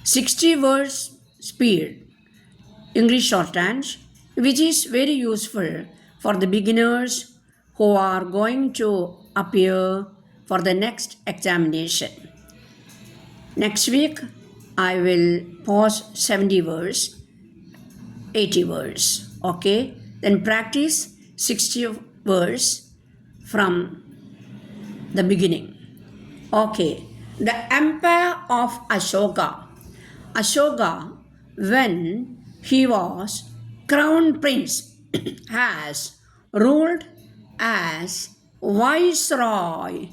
60 words speed English shorthand, which is very useful for the beginners who are going to appear for the next examination. Next week, I will post 70 words, 80 words, okay? Then practice 60 words from the beginning. Okay, the empire of Ashoka. Ashoka, when he was crown prince, has ruled as viceroy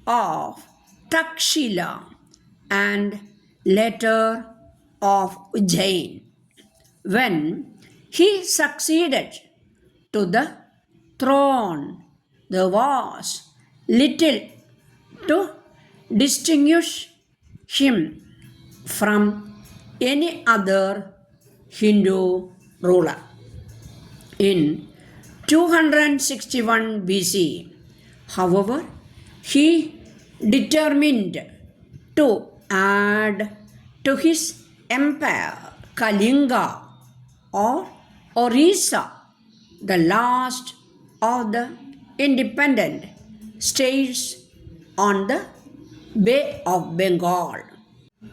of Takshila and later of Ujjain. When he succeeded to the throne, there was little to distinguish him from any other Hindu ruler. In 261 BC, however, he determined to add to his empire Kalinga or Orissa, the last of the independent states on the Bay of Bengal.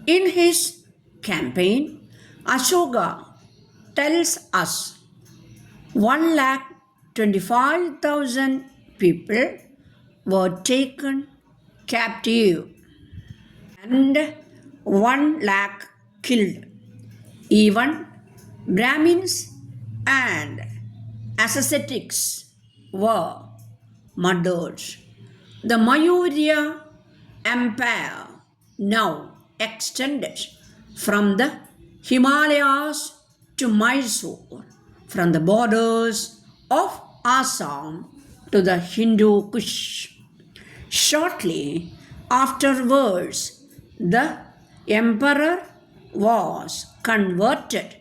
In his campaign, Ashoka tells us 125,000 people were taken captive and 1 lakh killed. Even Brahmins and ascetics were murdered. The Maurya Empire now extended from the Himalayas to Mysore, from the borders of Assam to the Hindu Kush. Shortly afterwards, the emperor was converted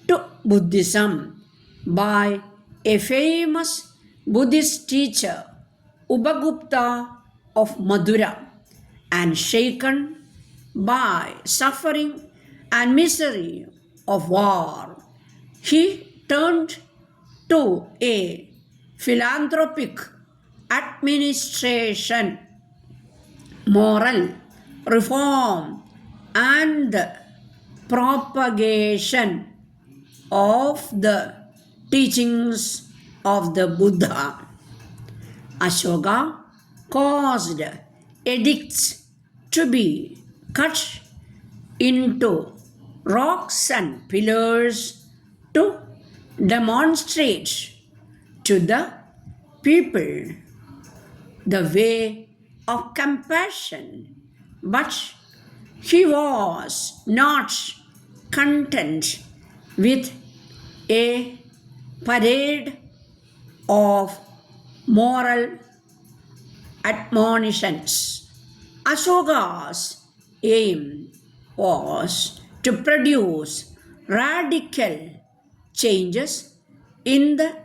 to Buddhism by a famous Buddhist teacher, Upagupta of Madura, and shaken by suffering and misery of war, he turned to a philanthropic administration, moral reform, and the propagation of the teachings of the Buddha. Ashoka caused edicts to be cut into rocks and pillars to demonstrate to the people the way of compassion. But he was not content with a parade of moral admonitions. Ashoka's aim was to produce radical changes in the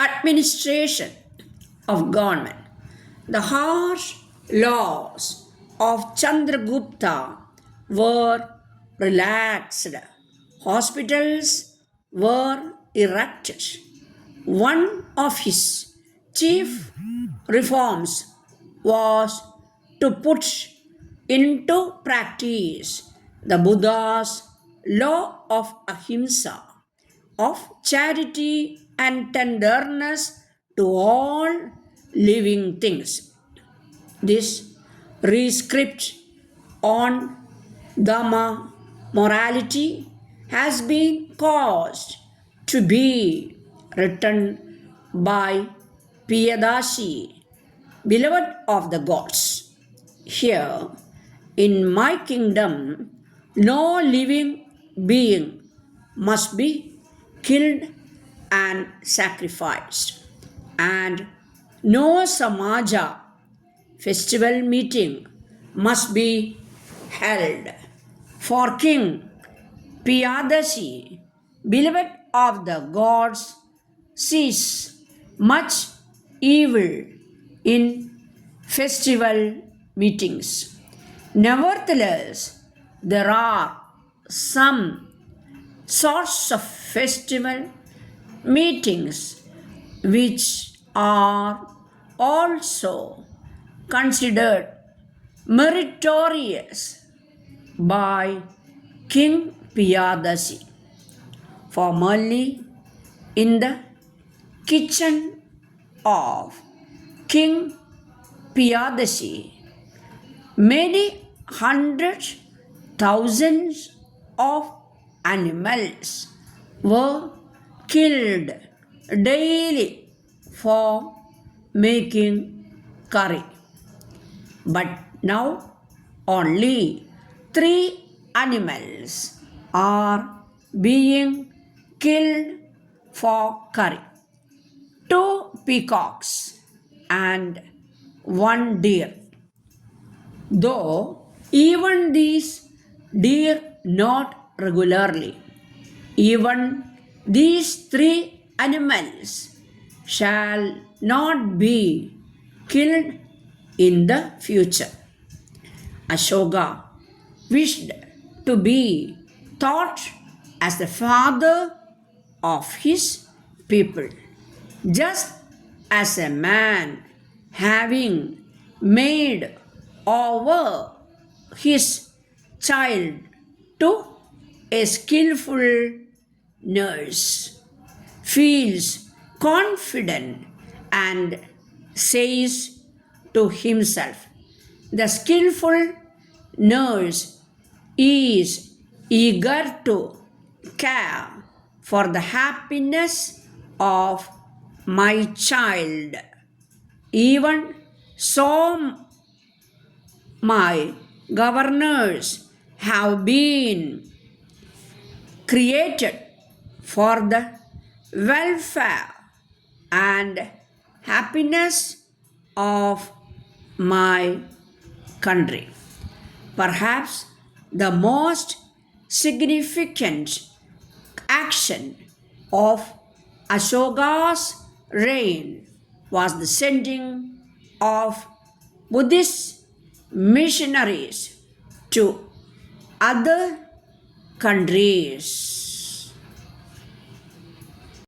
administration of government. The harsh laws of Chandragupta were relaxed. Hospitals were erected. One of his chief reforms was to put into practice the Buddha's law of ahimsa, of charity and tenderness to all living things. This rescript on Dhamma morality has been caused to be written by Piyadasi, beloved of the gods. Here, in my kingdom, no living being must be killed and sacrificed, and no samaja festival meeting must be held. For King Piyadasi, beloved of the gods, sees much evil in festival meetings. Nevertheless, there are some sorts of festival meetings which are also considered meritorious by King Piyadasi. Formerly in the kitchen of King Piyadasi, many hundreds, thousands of animals were killed daily for making curry. But now only 3 animals are being killed for curry: 2 peacocks and 1 deer. Though even these deer not regularly, even these 3 animals shall not be killed in the future. Ashoka wished to be thought as the father of his people, just as a man having made over his child to a skillful nurse feels confident and says to himself, the skillful nurse is eager to care for the happiness of my child. Even so, my governors have been created for the welfare and happiness of my country. Perhaps the most significant action of Ashoka's reign was the sending of Buddhist missionaries to other countries.